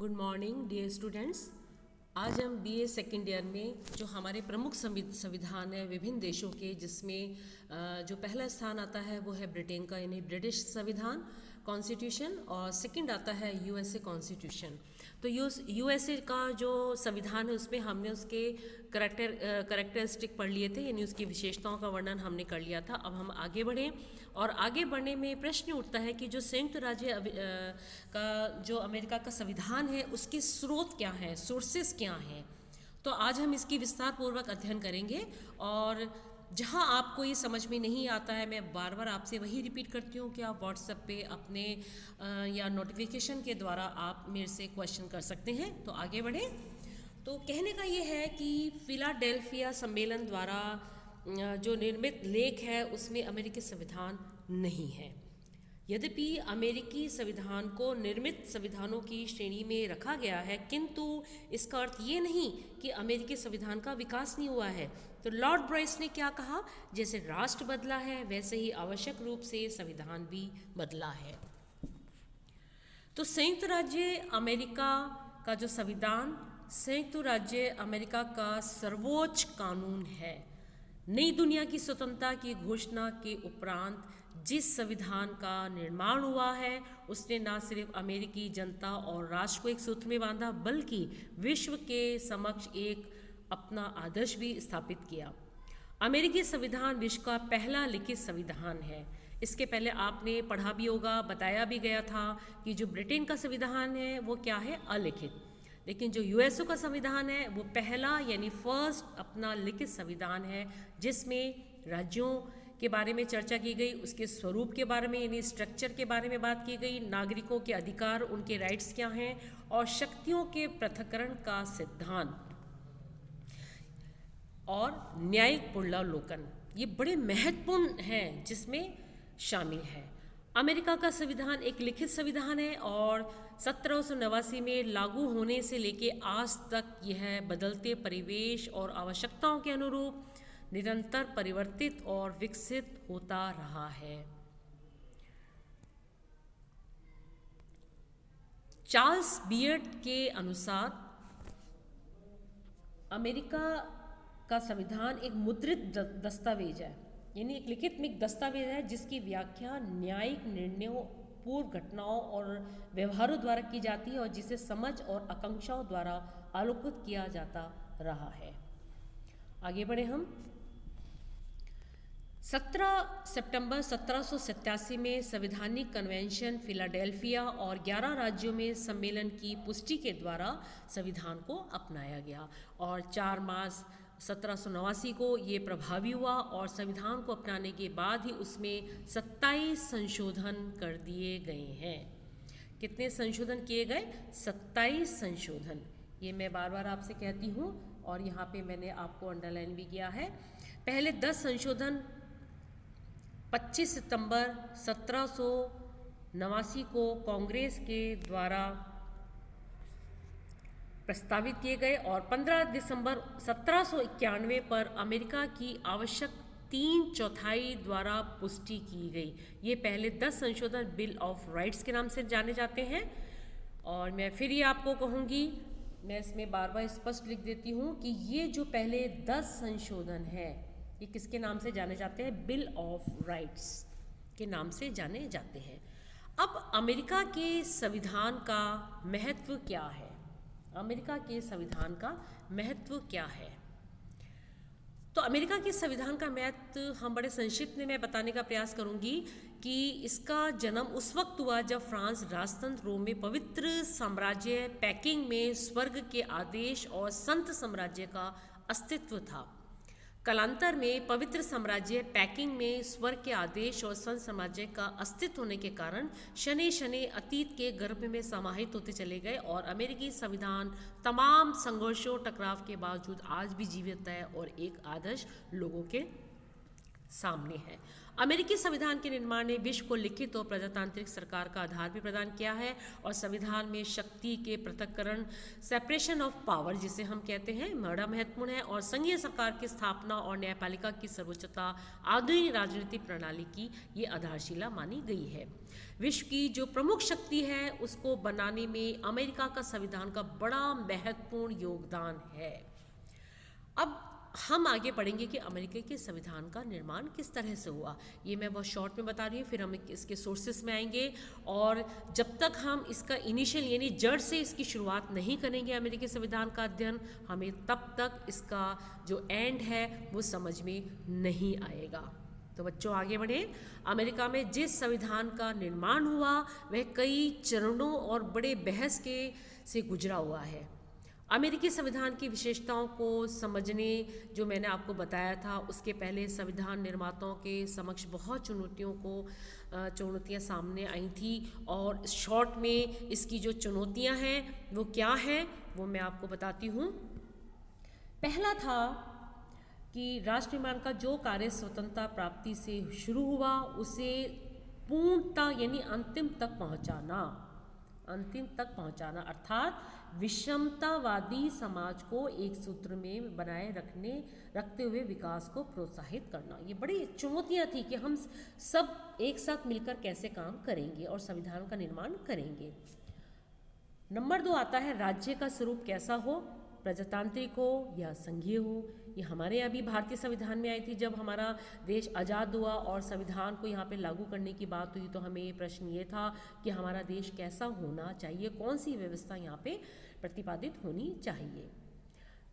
Good morning dear students. आज हम BA second year में जो हमारे प्रमुख संविधान है विभिन्न देशों के, जिसमें जो पहला स्थान आता है वो है ब्रिटेन का यानी ब्रिटिश संविधान कॉन्स्टिट्यूशन, और सेकंड आता है यूएसए कॉन्स्टिट्यूशन। तो यूएसए का जो संविधान है उसमें हमने उसके करेक्टरिस्टिक पढ़ लिए थे, यानी उसकी विशेषताओं का वर्णन हमने कर लिया था। अब हम आगे बढ़ें, और आगे बढ़ने में प्रश्न उठता है कि जो संयुक्त राज्य का जो अमेरिका का संविधान है उसके स्रोत क्या हैं, सोर्सेस क्या हैं। तो आज हम इसकी विस्तार पूर्वक अध्ययन करेंगे, और जहाँ आपको ये समझ में नहीं आता है, मैं बार बार आपसे वही रिपीट करती हूँ कि आप व्हाट्सएप पे अपने या नोटिफिकेशन के द्वारा आप मेरे से क्वेश्चन कर सकते हैं। तो आगे बढ़ें। तो कहने का ये है कि फिलाडेल्फिया सम्मेलन द्वारा जो निर्मित लेख है उसमें अमेरिकी संविधान नहीं है। यद्यपि अमेरिकी संविधान को निर्मित संविधानों की श्रेणी में रखा गया है, किंतु इसका अर्थ ये नहीं कि अमेरिकी संविधान का विकास नहीं हुआ है। तो लॉर्ड ब्राइस ने क्या कहा, जैसे राष्ट्र बदला है वैसे ही आवश्यक रूप से संविधान भी बदला है। तो संयुक्त राज्य अमेरिका का जो संविधान संयुक्त राज्य अमेरिका का सर्वोच्च कानून है। नई दुनिया की स्वतंत्रता की घोषणा के उपरांत जिस संविधान का निर्माण हुआ है उसने न सिर्फ अमेरिकी जनता और राष्ट्र को एक सूत्र में बांधा, बल्कि विश्व के समक्ष एक अपना आदर्श भी स्थापित किया। अमेरिकी संविधान विश्व का पहला लिखित संविधान है। इसके पहले आपने पढ़ा भी होगा, बताया भी गया था कि जो ब्रिटेन का संविधान है वो क्या है, अलिखित। लेकिन जो यूएसए का संविधान है वो पहला यानी फर्स्ट अपना लिखित संविधान है, जिसमें राज्यों के बारे में चर्चा की गई, उसके स्वरूप के बारे में यानी स्ट्रक्चर के बारे में बात की गई, नागरिकों के अधिकार, उनके राइट्स क्या हैं, और शक्तियों के पृथक्करण का सिद्धांत और न्यायिक पुनरावलोकन, ये बड़े महत्वपूर्ण हैं जिसमें शामिल है। अमेरिका का संविधान एक लिखित संविधान है और 1789 में लागू होने से लेके आज तक यह बदलते परिवेश और आवश्यकताओं के अनुरूप निरंतर परिवर्तित और विकसित होता रहा है। चार्ल्स बियर्ड के अनुसार अमेरिका का संविधान एक मुद्रित दस्तावेज है, यानी एक लिखित में एक दस्तावेज है जिसकी व्याख्या न्यायिक निर्णयों, पूर्व घटनाओं और व्यवहारों द्वारा की जाती है, और जिसे समझ और आकांक्षाओं द्वारा आलोकित किया जाता रहा है। आगे बढ़े हम। 17 सितंबर 1787 में संवैधानिक कन्वेंशन फिलाडेल्फिया और 11 राज्यों में सम्मेलन की पुष्टि के द्वारा संविधान को अपनाया गया, और 4 मार्च 1789 को ये प्रभावी हुआ, और संविधान को अपनाने के बाद ही उसमें 27 संशोधन कर दिए गए हैं। कितने संशोधन किए गए? 27 संशोधन। ये मैं बार बार आपसे कहती हूँ, और यहाँ पे मैंने आपको अंडरलाइन भी किया है। पहले 10 संशोधन 25 सितंबर 1789 को कांग्रेस के द्वारा प्रस्तावित किए गए, और 15 दिसंबर 1791 पर अमेरिका की आवश्यक 3/4 द्वारा पुष्टि की गई। ये पहले 10 संशोधन बिल ऑफ राइट्स के नाम से जाने जाते हैं। और मैं फिर ये आपको कहूँगी, मैं इसमें बार बार स्पष्ट लिख देती हूँ कि ये जो पहले 10 संशोधन है ये किसके नाम से जाने जाते हैं? बिल ऑफ राइट्स के नाम से जाने जाते हैं। अब अमेरिका के संविधान का महत्व क्या है? अमेरिका के संविधान का महत्व क्या है? तो अमेरिका के संविधान का महत्व हम बड़े संक्षिप्त में मैं बताने का प्रयास करूंगी कि इसका जन्म उस वक्त हुआ जब फ्रांस राजतंत्र रोम में पवित्र साम्राज्य पेकिंग में स्वर्ग के आदेश और संत साम्राज्य का अस्तित्व था। कालांतर में पवित्र साम्राज्य पेकिंग में स्वर्ग के आदेश और संत साम्राज्य का अस्तित्व होने के कारण शनि शनि अतीत के गर्भ में समाहित होते चले गए, और अमेरिकी संविधान तमाम संघर्षों टकराव के बावजूद आज भी जीवित है और एक आदर्श लोगों के सामने है। अमेरिकी संविधान के निर्माण ने विश्व को लिखित और प्रजातांत्रिक सरकार का आधार भी प्रदान किया है और संविधान में शक्ति के पृथक्करण, सेपरेशन ऑफ पावर जिसे हम कहते हैं, बड़ा महत्वपूर्ण है और संघीय सरकार की स्थापना और न्यायपालिका की सर्वोच्चता आधुनिक राजनीतिक प्रणाली की ये आधारशिला मानी गई है। विश्व की जो प्रमुख शक्ति है उसको बनाने में अमेरिका का संविधान का बड़ा महत्वपूर्ण योगदान है। अब हम आगे पढ़ेंगे कि अमेरिका के संविधान का निर्माण किस तरह से हुआ। ये मैं बहुत शॉर्ट में बता रही हूँ, फिर हम इसके सोर्सेस में आएंगे और जब तक हम इसका इनिशियल यानी जड़ से इसकी शुरुआत नहीं करेंगे अमेरिकी संविधान का अध्ययन, हमें तब तक इसका जो एंड है वो समझ में नहीं आएगा। तो बच्चों आगे बढ़े। अमेरिका में जिस संविधान का निर्माण हुआ वह कई चरणों और बड़े बहस के से गुजरा हुआ है। अमेरिकी संविधान की विशेषताओं को समझने जो मैंने आपको बताया था उसके पहले संविधान निर्माताओं के समक्ष बहुत चुनौतियां सामने आई थी और शॉर्ट में इसकी जो चुनौतियां हैं वो क्या हैं वो मैं आपको बताती हूँ। पहला था कि राष्ट्र निर्माण का जो कार्य स्वतंत्रता प्राप्ति से शुरू हुआ उसे पूर्णता यानी अंतिम तक पहुंचाना अर्थात विषमतावादी समाज को एक सूत्र में बनाए रखते हुए विकास को प्रोत्साहित करना। ये बड़ी चुनौतियां थी कि हम सब एक साथ मिलकर कैसे काम करेंगे और संविधान का निर्माण करेंगे। नंबर 2 आता है राज्य का स्वरूप कैसा हो, प्रजातांत्रिक हो या संघीय हो। ये हमारे यहाँ भी भारतीय संविधान में आई थी जब हमारा देश आज़ाद हुआ और संविधान को यहाँ पे लागू करने की बात हुई तो हमें प्रश्न ये था कि हमारा देश कैसा होना चाहिए, कौन सी व्यवस्था यहाँ पे प्रतिपादित होनी चाहिए।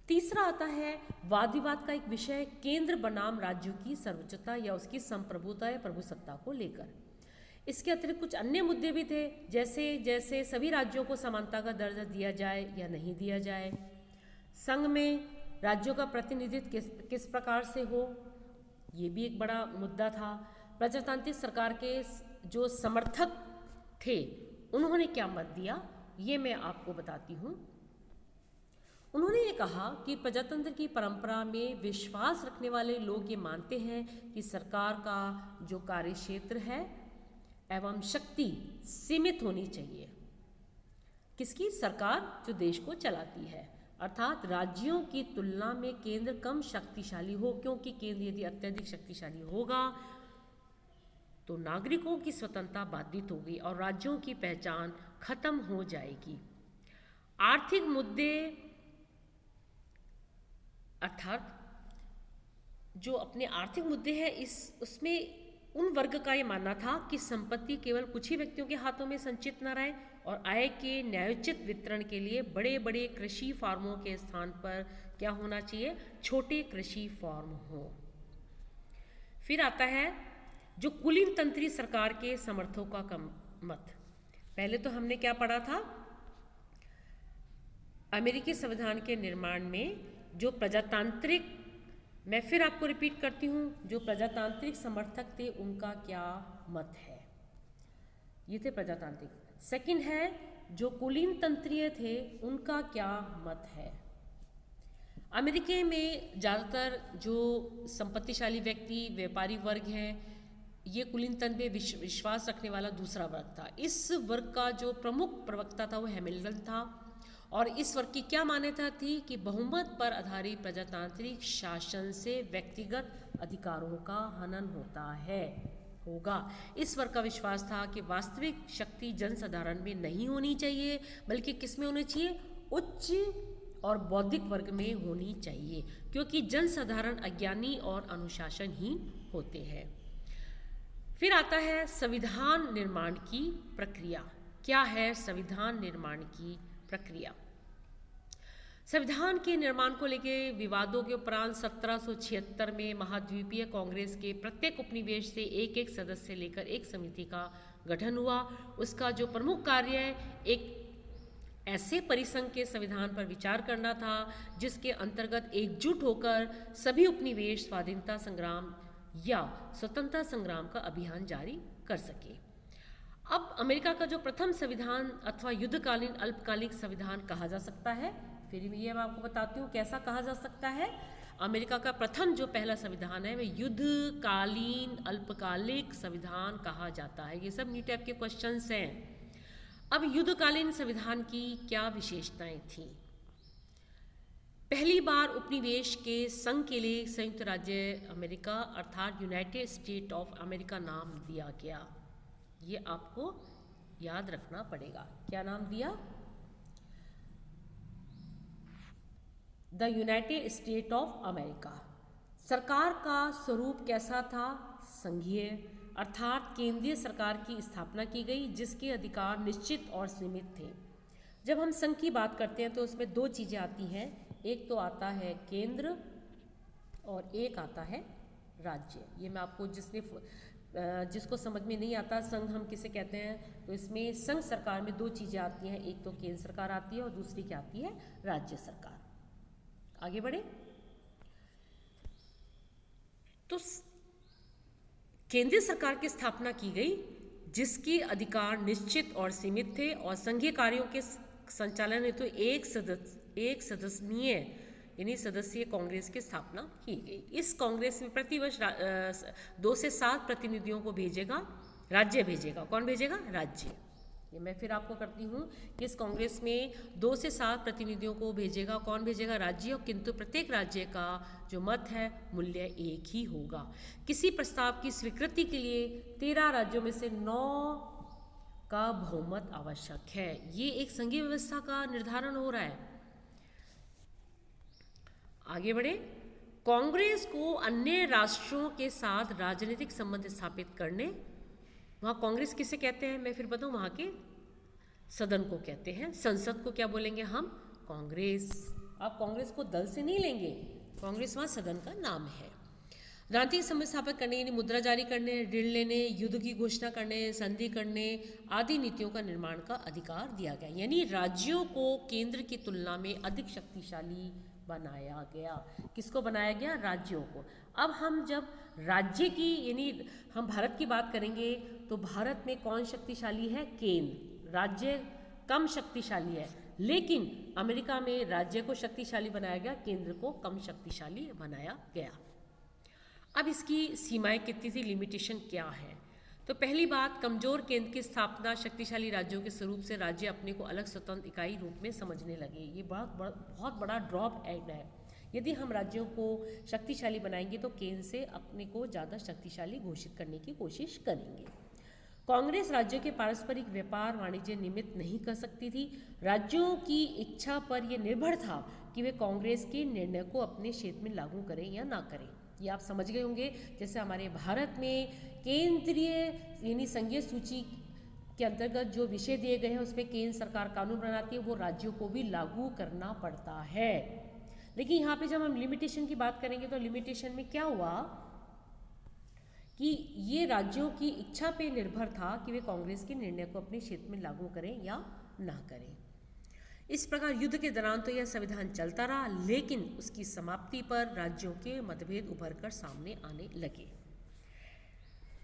तीसरा आता है वाद विवाद का एक विषय केंद्र बनाम राज्यों की सर्वोच्चता या उसकी संप्रभुता या प्रभुसत्ता को लेकर। इसके अतिरिक्त कुछ अन्य मुद्दे भी थे जैसे सभी राज्यों को समानता का दर्जा दिया जाए या नहीं दिया जाए, संघ में राज्यों का प्रतिनिधित्व किस प्रकार से हो, ये भी एक बड़ा मुद्दा था। प्रजातांत्रिक सरकार के जो समर्थक थे उन्होंने क्या मत दिया ये मैं आपको बताती हूँ। उन्होंने ये कहा कि प्रजातंत्र की परंपरा में विश्वास रखने वाले लोग ये मानते हैं कि सरकार का जो कार्य क्षेत्र है एवं शक्ति सीमित होनी चाहिए। किसकी? सरकार जो देश को चलाती है, अर्थात राज्यों की तुलना में केंद्र कम शक्तिशाली हो, क्योंकि केंद्र यदि अत्यधिक शक्तिशाली होगा तो नागरिकों की स्वतंत्रता बाधित होगी और राज्यों की पहचान खत्म हो जाएगी। आर्थिक मुद्दे अर्थात जो अपने आर्थिक मुद्दे हैं उसमें उन वर्ग का ये मानना था कि संपत्ति केवल कुछ ही व्यक्तियों के हाथों में संचित न रहे और आय के न्यायोचित वितरण के लिए बड़े बड़े कृषि फार्मों के स्थान पर क्या होना चाहिए? छोटे कृषि फार्म हो। फिर आता है जो कुलीन तंत्री सरकार के समर्थकों का मत। पहले तो हमने क्या पढ़ा था? अमेरिकी संविधान के निर्माण में जो प्रजातांत्रिक, मैं फिर आपको रिपीट करती हूँ, जो प्रजातांत्रिक समर्थक थे उनका क्या मत है, ये थे प्रजातांत्रिक। सेकंड है जो कुलीन तंत्रीय थे उनका क्या मत है। अमेरिका में ज़्यादातर जो संपत्तिशाली व्यक्ति व्यापारी वर्ग हैं ये कुलीन तंत्र में विश्वास रखने वाला दूसरा वर्ग था। इस वर्ग का जो प्रमुख प्रवक्ता था वो हैमिल्टन था और इस वर्ग की क्या मान्यता थी कि बहुमत पर आधारित प्रजातांत्रिक शासन से व्यक्तिगत अधिकारों का हनन होगा। इस वर्ग का विश्वास था कि वास्तविक शक्ति जनसाधारण में नहीं होनी चाहिए बल्कि किस में होनी चाहिए? उच्च और बौद्धिक वर्ग में होनी चाहिए, क्योंकि जनसाधारण अज्ञानी और अनुशासनहीन होते हैं। फिर आता है संविधान निर्माण की प्रक्रिया। क्या है संविधान निर्माण की प्रक्रिया? संविधान के निर्माण को लेकर विवादों के उपरांत 1776 में महाद्वीपीय कांग्रेस के प्रत्येक उपनिवेश से एक सदस्य लेकर एक समिति का गठन हुआ। उसका जो प्रमुख कार्य एक ऐसे परिसंघ के संविधान पर विचार करना था जिसके अंतर्गत एकजुट होकर सभी उपनिवेश स्वाधीनता संग्राम या स्वतंत्रता संग्राम का अभियान जारी कर सके। अब अमेरिका का जो प्रथम संविधान अथवा युद्धकालीन अल्पकालिक संविधान कहा जा सकता है, फिर भी ये मैं आपको बताती हूँ कैसा कहा जा सकता है। अमेरिका का प्रथम जो पहला संविधान है वह युद्धकालीन अल्पकालिक संविधान कहा जाता है। ये सब नीट टाइप के क्वेश्चंस हैं। अब युद्धकालीन संविधान की क्या विशेषताएं थी? पहली बार उपनिवेश के संघ के लिए संयुक्त राज्य अमेरिका अर्थात यूनाइटेड स्टेट ऑफ अमेरिका नाम दिया गया। ये आपको याद रखना पड़ेगा। क्या नाम दिया? The United state of America. सरकार का स्वरूप कैसा था? संघीय, अर्थात केंद्रीय सरकार की स्थापना की गई जिसके अधिकार निश्चित और सीमित थे। जब हम संघ की बात करते हैं तो उसमें दो चीज़ें आती हैं, एक तो आता है केंद्र और एक आता है राज्य। ये मैं आपको जिसको समझ में नहीं आता संघ हम किसे कहते हैं, तो इसमें संघ सरकार में दो चीज़ें आती हैं, एक तो केंद्र सरकार आती है और दूसरी क्या आती है? राज्य सरकार। आगे बढ़े तो केंद्रीय सरकार की स्थापना की गई जिसके अधिकार निश्चित और सीमित थे और संघीय कार्यों के संचालन हेतु एक सदस्यीय यानी सदस्यीय कांग्रेस की स्थापना की गई। इस कांग्रेस में प्रतिवर्ष 2 से 7 प्रतिनिधियों को राज्य भेजेगा। कौन भेजेगा? राज्य। ये मैं फिर आपको करती हूँ कि इस कांग्रेस में 2 से 7 प्रतिनिधियों को भेजेगा। कौन भेजेगा? राज्य। किंतु प्रत्येक राज्य का जो मत है मूल्य एक ही होगा। किसी प्रस्ताव की स्वीकृति के लिए 13 राज्यों में से 9 का बहुमत आवश्यक है। ये एक संघीय व्यवस्था का निर्धारण हो रहा है। आगे बढ़े। कांग्रेस को अन्य राष्ट्रों के साथ राजनीतिक संबंध स्थापित करने, वहाँ कांग्रेस किसे कहते हैं मैं फिर बताऊँ, वहाँ के सदन को कहते हैं। संसद को क्या बोलेंगे हम? कांग्रेस। आप कांग्रेस को दल से नहीं लेंगे, कांग्रेस वहाँ सदन का नाम है। राजनीतिक संबंध स्थापित करने यानी मुद्रा जारी करने, ऋण लेने, युद्ध की घोषणा करने, संधि करने आदि नीतियों का निर्माण का अधिकार दिया गया। यानी राज्यों को केंद्र की तुलना में अधिक शक्तिशाली बनाया गया। किसको बनाया गया? राज्यों को। अब हम जब राज्य की यानी हम भारत की बात करेंगे तो भारत में कौन शक्तिशाली है? केंद्र। राज्य कम शक्तिशाली है, लेकिन अमेरिका में राज्य को शक्तिशाली बनाया गया, केंद्र को कम शक्तिशाली बनाया गया। अब इसकी सीमाएं कितनी थी, लिमिटेशन क्या है? तो पहली बात, कमजोर केंद्र की स्थापना शक्तिशाली राज्यों के स्वरूप से राज्य अपने को अलग स्वतंत्र इकाई रूप में समझने लगे। ये बहुत बड़ा ड्रॉप एड है। यदि हम राज्यों को शक्तिशाली बनाएंगे तो केंद्र से अपने को ज़्यादा शक्तिशाली घोषित करने की कोशिश करेंगे। कांग्रेस राज्यों के पारस्परिक व्यापार वाणिज्य निमित्त नहीं कर सकती थी। राज्यों की इच्छा पर यह निर्भर था कि वे कांग्रेस के निर्णय को अपने क्षेत्र में लागू करें या ना करें। ये आप समझ गए होंगे। जैसे हमारे भारत में केंद्रीय यानी संघीय सूची के अंतर्गत जो विषय दिए गए हैं उसमें केंद्र सरकार कानून बनाती है, वो राज्यों को भी लागू करना पड़ता है। लेकिन यहाँ पे जब हम लिमिटेशन की बात करेंगे तो लिमिटेशन में क्या हुआ कि ये राज्यों की इच्छा पे निर्भर था कि वे कांग्रेस के निर्णय को अपने क्षेत्र में लागू करें या ना करें। इस प्रकार युद्ध के दौरान तो यह संविधान चलता रहा, लेकिन उसकी समाप्ति पर राज्यों के मतभेद उभर कर सामने आने लगे।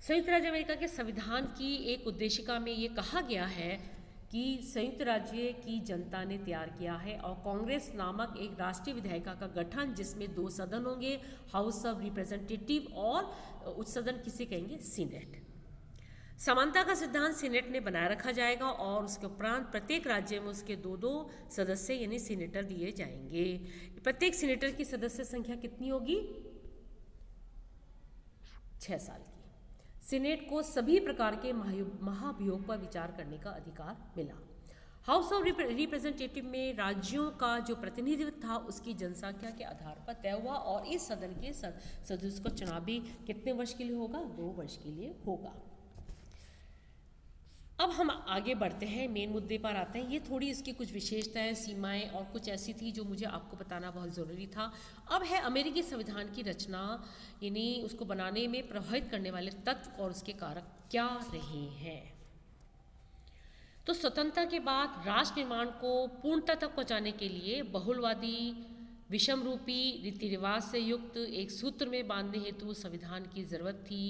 संयुक्त राज्य अमेरिका के संविधान की एक उद्देशिका में ये कहा गया है कि संयुक्त राज्य की जनता ने तैयार किया है और कांग्रेस नामक एक राष्ट्रीय विधायिका का गठन, जिसमें 2 सदन होंगे, हाउस ऑफ रिप्रेजेंटेटिव और उच्च सदन किसे कहेंगे? सीनेट। समानता का सिद्धांत सीनेट ने बनाए रखा जाएगा और उसके उपरांत प्रत्येक राज्य में उसके 2-2 सदस्य यानी सीनेटर दिए जाएंगे। प्रत्येक सीनेटर की सदस्य संख्या कितनी होगी? 6 साल की। सीनेट को सभी प्रकार के महाभियोग पर विचार करने का अधिकार मिला। हाउस ऑफ रिप्रेजेंटेटिव में राज्यों का जो प्रतिनिधित्व था उसकी जनसंख्या के आधार पर तय हुआ और इस सदन के सदस्य का चुनाव भी कितने वर्ष के लिए होगा? 2 वर्ष के लिए होगा। अब हम आगे बढ़ते हैं, मेन मुद्दे पर आते हैं। ये थोड़ी इसकी कुछ विशेषताएं, सीमाएं और कुछ ऐसी थी जो मुझे आपको बताना बहुत ज़रूरी था। अब है अमेरिकी संविधान की रचना यानी उसको बनाने में प्रभावित करने वाले तत्व और उसके कारक क्या रहे हैं। तो स्वतंत्रता के बाद राष्ट्र निर्माण को पूर्णता तक पहुँचाने के लिए बहुलवादी विषम रूपी रीति रिवाज से युक्त एक सूत्र में बांधने हेतु संविधान की ज़रूरत थी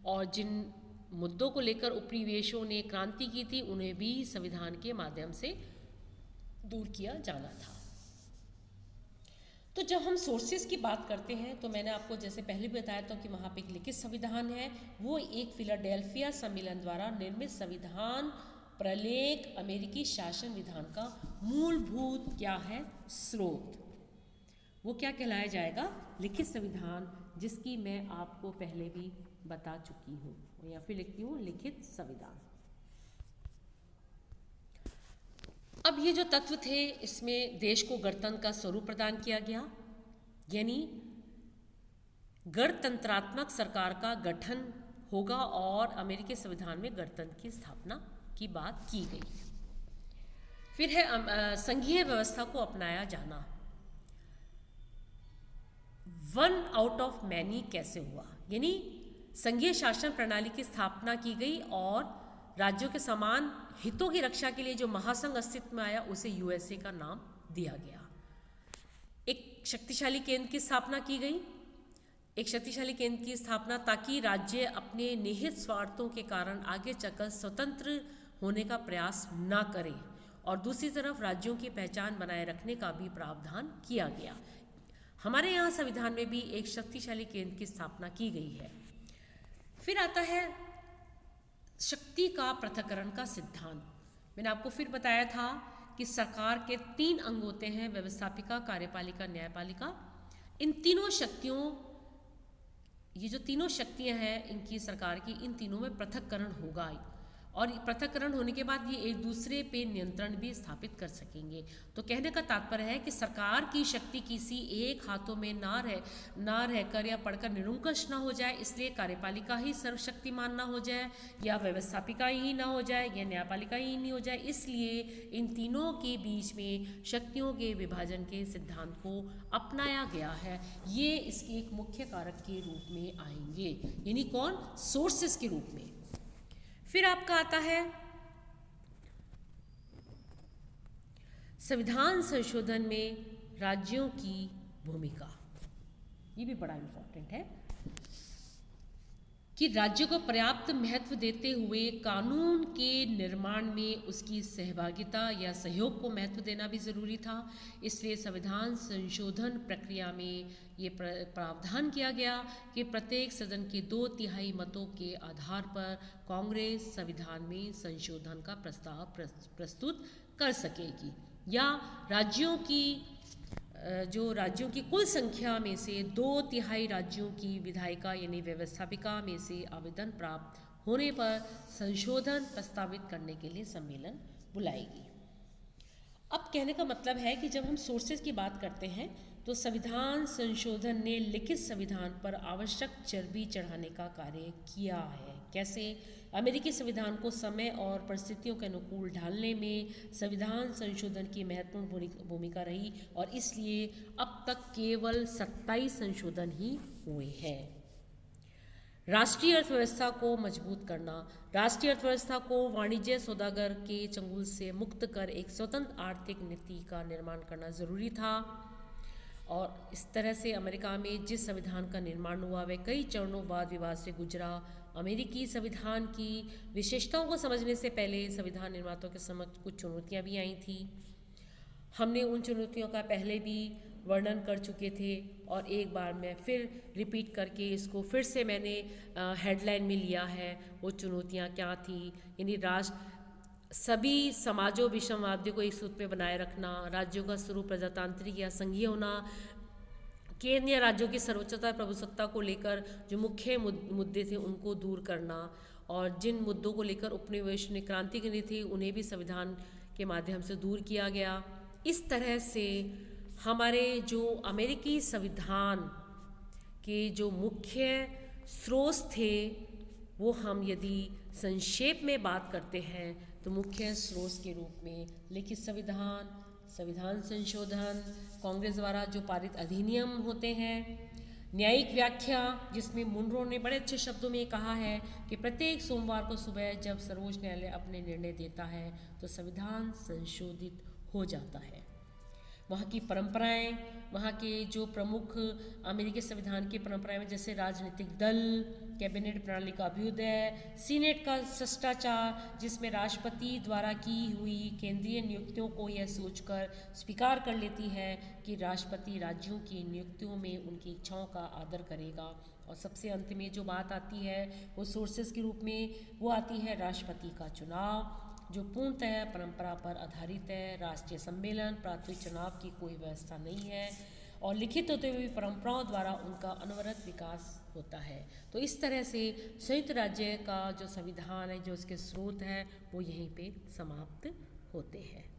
और जिन मुद्दों को लेकर उपनिवेशों ने क्रांति की थी उन्हें भी संविधान के माध्यम से दूर किया जाना था। तो जब हम सोर्सेज की बात करते हैं तो मैंने आपको जैसे पहले भी बताया था कि वहाँ पे एक लिखित संविधान है, वो एक फिलाडेल्फिया सम्मेलन द्वारा निर्मित संविधान प्रलेख अमेरिकी शासन विधान का मूलभूत क्या है, स्रोत, वो क्या कहलाया जाएगा, लिखित संविधान, जिसकी मैं आपको पहले भी बता चुकी हूँ, या फिर लिखती हूँ लिखित संविधान। अब ये जो तत्व थे, इसमें देश को गणतंत्र का स्वरूप प्रदान किया गया, यानी गणतंत्रात्मक सरकार का गठन होगा और अमेरिकी संविधान में गणतंत्र की स्थापना की बात की गई। फिर है संघीय व्यवस्था को अपनाया जाना। वन आउट ऑफ मैनी कैसे हुआ, यानी संघीय शासन प्रणाली की स्थापना की गई और राज्यों के समान हितों की रक्षा के लिए जो महासंघ अस्तित्व में आया उसे यूएसए का नाम दिया गया। एक शक्तिशाली केंद्र की स्थापना की गई, एक शक्तिशाली केंद्र की स्थापना ताकि राज्य अपने निहित स्वार्थों के कारण आगे चलकर स्वतंत्र होने का प्रयास ना करें, और दूसरी तरफ राज्यों की पहचान बनाए रखने का भी प्रावधान किया गया। हमारे यहाँ संविधान में भी एक शक्तिशाली केंद्र की स्थापना की गई है। फिर आता है शक्ति का पृथक्करण का सिद्धांत। मैंने आपको फिर बताया था कि सरकार के 3 अंग होते हैं, व्यवस्थापिका, कार्यपालिका, न्यायपालिका। इन तीनों शक्तियों, ये जो तीनों शक्तियां हैं इनकी सरकार की, इन तीनों में पृथक्करण होगा, और पृथक्करण होने के बाद ये एक दूसरे पे नियंत्रण भी स्थापित कर सकेंगे। तो कहने का तात्पर्य है कि सरकार की शक्ति किसी एक हाथों में ना रहकर या पढ़कर निरंकुश ना हो जाए, इसलिए कार्यपालिका ही सर्वशक्तिमान ना हो जाए, या व्यवस्थापिका ही ना हो जाए, या न्यायपालिका ही नहीं हो जाए। इसलिए इन तीनों के बीच में शक्तियों के विभाजन के सिद्धांत को अपनाया गया है। ये इसके एक मुख्य कारक के रूप में आएंगे, यानी कौन, सोर्सेस के रूप में। फिर आपका आता है संविधान संशोधन में राज्यों की भूमिका। ये भी बड़ा इंपॉर्टेंट है कि राज्यों को पर्याप्त महत्व देते हुए कानून के निर्माण में उसकी सहभागिता या सहयोग को महत्व देना भी ज़रूरी था। इसलिए संविधान संशोधन प्रक्रिया में ये प्रावधान किया गया कि प्रत्येक सदन के 2/3 मतों के आधार पर कांग्रेस संविधान में संशोधन का प्रस्ताव प्रस्तुत कर सकेगी, या राज्यों की कुल संख्या में से 2/3 राज्यों की विधायिका यानी व्यवस्थापिका में से आवेदन प्राप्त होने पर संशोधन प्रस्तावित करने के लिए सम्मेलन बुलाएगी। अब कहने का मतलब है कि जब हम सोर्सेज की बात करते हैं तो संविधान संशोधन ने लिखित संविधान पर आवश्यक चर्बी चढ़ाने का कार्य किया है। कैसे? अमेरिकी संविधान को समय और परिस्थितियों के अनुकूल ढालने में संविधान संशोधन की महत्वपूर्ण भूमिका रही, और इसलिए अब तक केवल 27 संशोधन ही हुए हैं। राष्ट्रीय अर्थव्यवस्था को मजबूत करना। राष्ट्रीय अर्थव्यवस्था को वाणिज्य सौदागर के चंगुल से मुक्त कर एक स्वतंत्र आर्थिक नीति का निर्माण करना जरूरी था, और इस तरह से अमेरिका में जिस संविधान का निर्माण हुआ वह कई चरणों वाद विवाद से गुजरा। अमेरिकी संविधान की विशेषताओं को समझने से पहले संविधान निर्माताओं के समक्ष कुछ चुनौतियां भी आई थी। हमने उन चुनौतियों का पहले भी वर्णन कर चुके थे, और एक बार मैं फिर रिपीट करके इसको फिर से मैंने हेडलाइन में लिया है। वो चुनौतियां क्या थी, यानी सभी समाजों विषमवादियों को एक सूत्र पे बनाए रखना, राज्यों का स्वरूप प्रजातांत्रिक या संघीय होना, केंद्र या राज्यों की सर्वोच्चता प्रभुसत्ता को लेकर जो मुख्य मुद्दे थे उनको दूर करना, और जिन मुद्दों को लेकर उपनिवेश ने क्रांति करी थी उन्हें भी संविधान के माध्यम से दूर किया गया। इस तरह से हमारे जो अमेरिकी संविधान के जो मुख्य स्रोत थे वो हम यदि संक्षेप में बात करते हैं तो मुख्य स्रोत के रूप में लिखित संविधान, संविधान संशोधन, कांग्रेस द्वारा जो पारित अधिनियम होते हैं, न्यायिक व्याख्या जिसमें मुनरो ने बड़े अच्छे शब्दों में कहा है कि प्रत्येक सोमवार को सुबह जब सर्वोच्च न्यायालय अपने निर्णय देता है तो संविधान संशोधित हो जाता है। वहाँ की परंपराएं, वहाँ के जो प्रमुख अमेरिकी संविधान की परंपराएं में जैसे राजनीतिक दल, कैबिनेट प्रणाली का अभ्युदय, सीनेट का शिष्टाचार जिसमें राष्ट्रपति द्वारा की हुई केंद्रीय नियुक्तियों को यह सोचकर स्वीकार कर लेती है कि राष्ट्रपति राज्यों की नियुक्तियों में उनकी इच्छाओं का आदर करेगा। और सबसे अंत में जो बात आती है वो सोर्सेस के रूप में वो आती है राष्ट्रपति का चुनाव, जो पूर्णतः परंपरा पर आधारित है। राष्ट्रीय सम्मेलन प्राथमिक चुनाव की कोई व्यवस्था नहीं है और लिखित होते हुए परंपराओं द्वारा उनका अनवरत विकास होता है। तो इस तरह से संयुक्त राज्य का जो संविधान है, जो उसके स्रोत हैं, वो यहीं पे समाप्त होते हैं।